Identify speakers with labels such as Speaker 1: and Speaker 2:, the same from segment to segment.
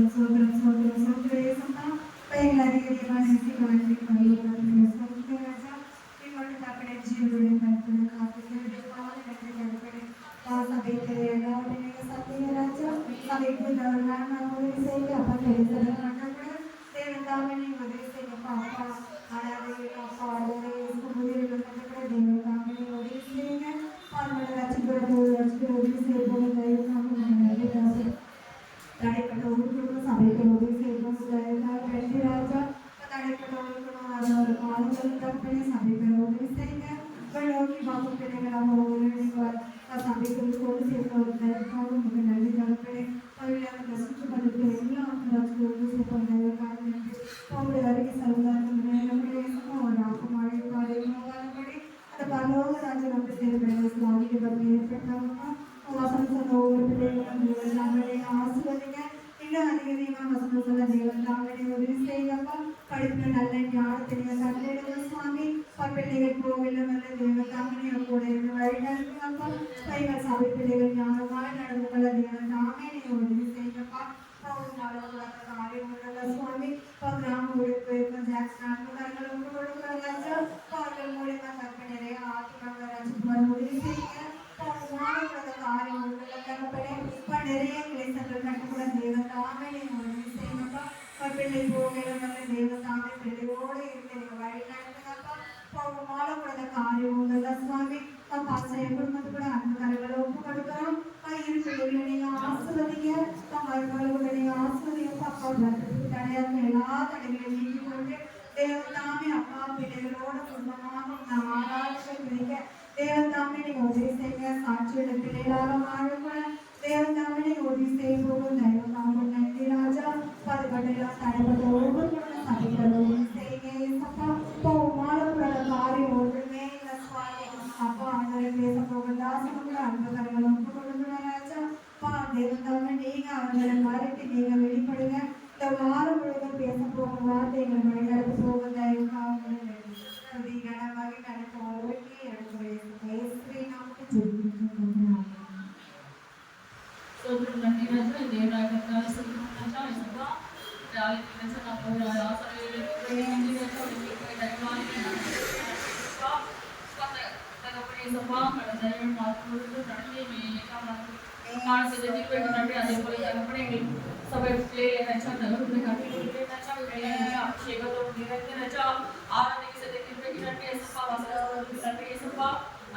Speaker 1: சோதரம் சோதரம் சோதரே சப்பா பையங்கள் அதிகமாக நேசிக்கவன்றி பையங்கள் சோதர ராஜா இம்மட்டு தக்கடை ஜீவனுடைய கருத்துடைய காத்துடைய பால கட்டை கருப்படை சபைக்கு எல்லாருடைய சத்திய ராஜா சபைக்கு நான் உதவி செய்ய அப்பா தெரிந்தது கட்டப்பட தேவதாமணி உதவி செய்ய பாப்பா அடாதே அப்பா அடாதே முதிர்கள் கட்டப்பட தேவதாமணி உதவி செய்யுங்க அவங்களோட ரசிகர்கள் உதவி செய்யணும் தயவு தடைப்பட்ட உறுப்பினரும் சபைக்கு உதவி செய்யணும் வெற்றி ராஜா தடைப்பட்ட உறுப்பினரும் அதோட காலங்கள் தப்பனை சபைக்கு உதவி செய்யுங்க நோக்கி பாபு பிள்ளைகளாக நீங்கள் சபைக்கு கொண்டு சேர்ப்பதற்காக மிக நன்றி தரப்படை அவர்கள் சுற்றுப்பதற்கு எல்லாம் உதவி செய்யப்படுவதற்காக அவங்களுடைய அருகே செல்வதற்கு நம்முடைய ஒரு ஆக்கமாக காலைப்படி அந்த பரலோக ராஜா வந்து சேர்ப்பதை சுவாமிக்கு பற்றி ஏற்பட்டவங்க வசனம் சொன்ன ஒவ்வொரு பிள்ளைகளும் நம்மளுடைய ஆசிர்வதிங்க இன்னும் அதிகமாக வசனம் சொல்ல தேவன் தாங்களுடைய உதவி செய்யப்பா படிப்புல நல்ல ஞானத்திலேயே கட்டளையிடுங்க சுவாமி பிள்ளைகள் கோவில வல்ல தேவன் தாங்களுடைய கூட இருந்து வழி நடத்துங்கப்பா கைகள் சபை பிள்ளைகள் ஞானமாக நடந்து கொள்ள தேவன் தாமே நீங்க உதவி செய்யப்பா காரியம் சுவாமி கிராம உழைப்பு ஜாக்சன் அவர்கள் மூலியமா கற்பனை நிறைய ஆத்மா உதவி செய்யுங்க நிறைய கிளைசங்கள் கட்டுக்கூட தேவதாமே நீங்க உதவி செய்யணும்ப்பா பிள்ளை போகையில தேவதாமே பிள்ளையோடு இருந்து நீங்க வழி நடத்துங்கப்பா போகமால கூட காரியங்கள் சுவாமி பாசைய குடும்பத்து கூட அன்பு கரைகளை ஒப்பு கொடுக்கிறோம் இரு பிள்ளைகளை நீங்க ஆசிர்வதிங்க மருமகளை கூட நீங்க ஆசிர்வதிங்கப்பா அப்பா தடையாக எல்லா தடைகளையும் நீக்கி கொண்டு தேவதாமே அப்பா பிள்ளைகளோட குடும்பமாக ஆராய்ச்சி தேவதாமே நீங்க உதவி செய்ய சாட்சியோட பிள்ளைகளாக வாழக்கூட தேவதாமே நீங்க உதவி செய்ய போகும் தெய்வதாமே நன்றி ராஜா பாதுகாட்டெல்லாம் தடைப்பட்ட ஒவ்வொருவரும் சபைகளும் செய்யுங்க அப்பா மாலக்கூட காரியம் ஒன்றுமே இல்லை சுவாமி அப்பா அவங்களை பேச போகும் தாசனோட அன்பு கரைகளும் கொடுக்கணும் ராஜா தேவதாமே நீங்க அவங்களை மறைத்து நீங்க வெளிப்படுங்க இந்த வாரம் முழுவதும் பேச போகும் வார்த்தைகளை வழிநடத்த போகும் தெய்வதாமே நன்றி கனமாக நடக்கும் ஒருவருக்கு எடுத்து நமக்கு
Speaker 2: Sobra nanti raja dia raja kalau sebelum raja isba dari raja nak berada asal dari nanti raja ini dari mana isba kata kata pun isba kalau dari masuk itu nanti ini kamu sedikit pun nanti ada boleh kata pun ini sampai play raja dalam pun kata play raja ini raja siapa tu dia raja orang ini sedikit pun nanti isba masuk nanti isba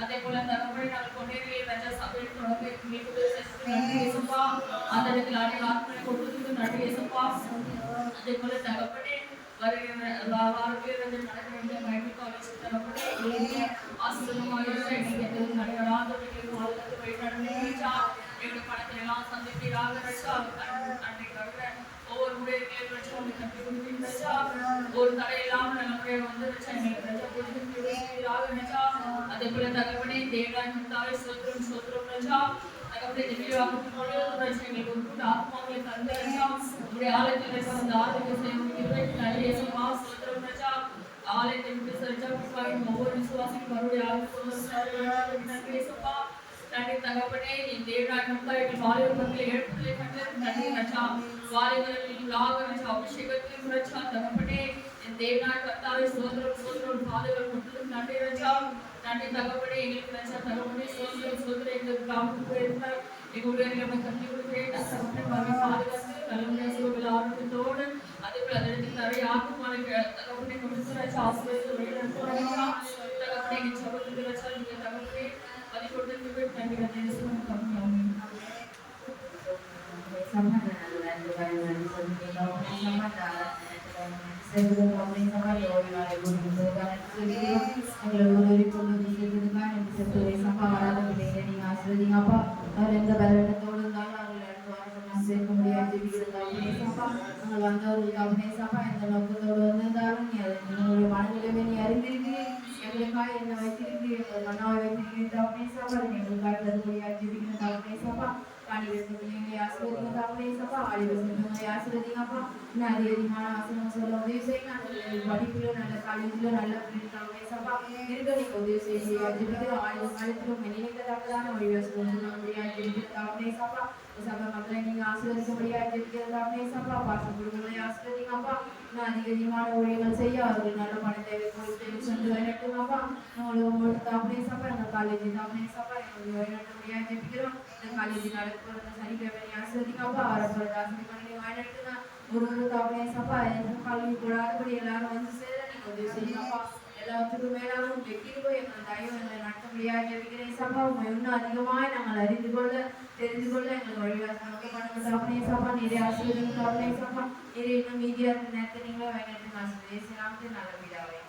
Speaker 2: அதே போல தகப்பனை நாங்கள் கொண்டேறி ராஜா சபையில் தொடர்ந்து மீட்பு நன்றி இயேசுப்பா அந்த இடத்துல அனைத்து ஆத்மனை கொடுத்ததுக்கு நன்றி இயேசுப்பா அதே போல தகப்பனே வருகிற வாரத்தில் இருந்து நடக்க வேண்டிய பைபிள் காலேஜ் தகப்பனே ஆசீர்வாதமாக நீங்க நடைபெறாதவர்களுக்கு வாழ்க்கை வழிநடத்தி எங்களுடைய பணத்தை எல்லாம் சந்திப்பீராக ராஜா நன்றி தவிர ஒவ்வொரு முறைகளையும் ராஜா உங்களை கட்டி கொடுப்பீங்க ராஜா ஒரு தடையில்லாமல் நல்லபடியா வந்து ராஜா எங்களுக்கு ராஜா கொடுப்பீராக ராஜா அதே போல தகப்பனே தேவராஜ் முத்தாவே சோத்ரம் சோத்ரம் ராஜா தகப்பனே திவ்யவாக்கு முழுவதும் ராஜா எங்களுக்கு ஒரு ஆத்மாவை தந்த ராஜா உங்களுடைய ஆலயத்தில் ராஜா அந்த ஆலயத்தை செய்வதற்கு நல்ல இயேசுவா சோத்ரம் ராஜா ஆலயத்தை விட்டு ராஜா ஒவ்வொரு விசுவாசிக்கும் அவருடைய ஆலயத்தில் நன்றி இயேசுவா நன்றி தகப்பனே என் தேவராஜ் முத்தாவை வாலிபர் மக்கள் எழுப்புதலை கண்டது நன்றி ராஜா வாலிபர்களின் ராஜா அபிஷேகத்தின் ராஜா தகப்பனே என் தேவராஜ் கர்த்தாவே சோத்ரம் சோத்ரம் வாலிபர் கொடுத்ததுக்கு நன்றி ராஜா நன்றி தகப்பனே எங்களுக்கு ராஜா தகப்பனே சோத்ரம் சோத்ரம் எங்களுக்கு காவலுக்கு இருந்தார் எங்களுடைய நம்ம கட்டி கொடுக்கிறேன் தகப்பனே பாதுகாத்து நல்ல சிவபில் ஆரோக்கியத்தோடு அதே போல அதற்கு நிறைய ஆத்மாவுக்கு தகப்பனே கொடுத்து ராஜா ஆசிரியர் வெளியிடறாங்க தகப்பனே எங்கள் சபத்துக்கு ராஜா நீங்க தகப்பனே பதிக்கொண்டு நன்றி கட்டேசுவன் கம்மியாகும்
Speaker 3: சபை மக்களை நீங்க ஆசீர்வதிக்கும்படியாக ஜெபிக்கிறது தாமே சபா பாசம் குருக்களை ஆசீர்வதிங்க அப்பா நான் அதிகமான ஊழியர்கள் செய்ய அவர்கள் நல்ல பண தேவை பொறுத்து சென்று வழிநட்டும் அப்பா உங்களுக்கு தாமே சபா எங்கள் காலேஜ் தாமே சபா எங்களுக்கு வழிநட்டும்படியாக ஜெபிக்கிறோம் இந்த காலேஜ் நடக்கிறது சனிக்கிழமை ஆசீர்வதிங்க அப்பா ஆரம்பம் ஆசிரியர் பண்ணி வழிநட்டுங்க ஒரு தாமே சபா கல்வி கூடாதபடி எல்லாரும் வந்து சேர நீங்க உதவி செய்யுங்கப்பா எல்லாத்துக்கும் மேலாகவும் வெற்றிக்கு எங்கள் தயவு எங்களை நடத்தபடியாக ஜெபிக்கிறேன் சபா உண்மை இன்னும் அதிகமாக நாங்கள் அறிந்து கொள்ள தெரிந்து கொள்ள எங்களுக்கு வழிவாசம் பண்ணுங்க தாப்பனே சபா நீரே ஆசீர்வதிங்க தாப்பனே சபா நீரே இன்னும் மீதியாக இருக்க நேரத்தை நீங்களே வழிநடத்துங்க ஆசீர்வதிங்க நல்ல பிதாவே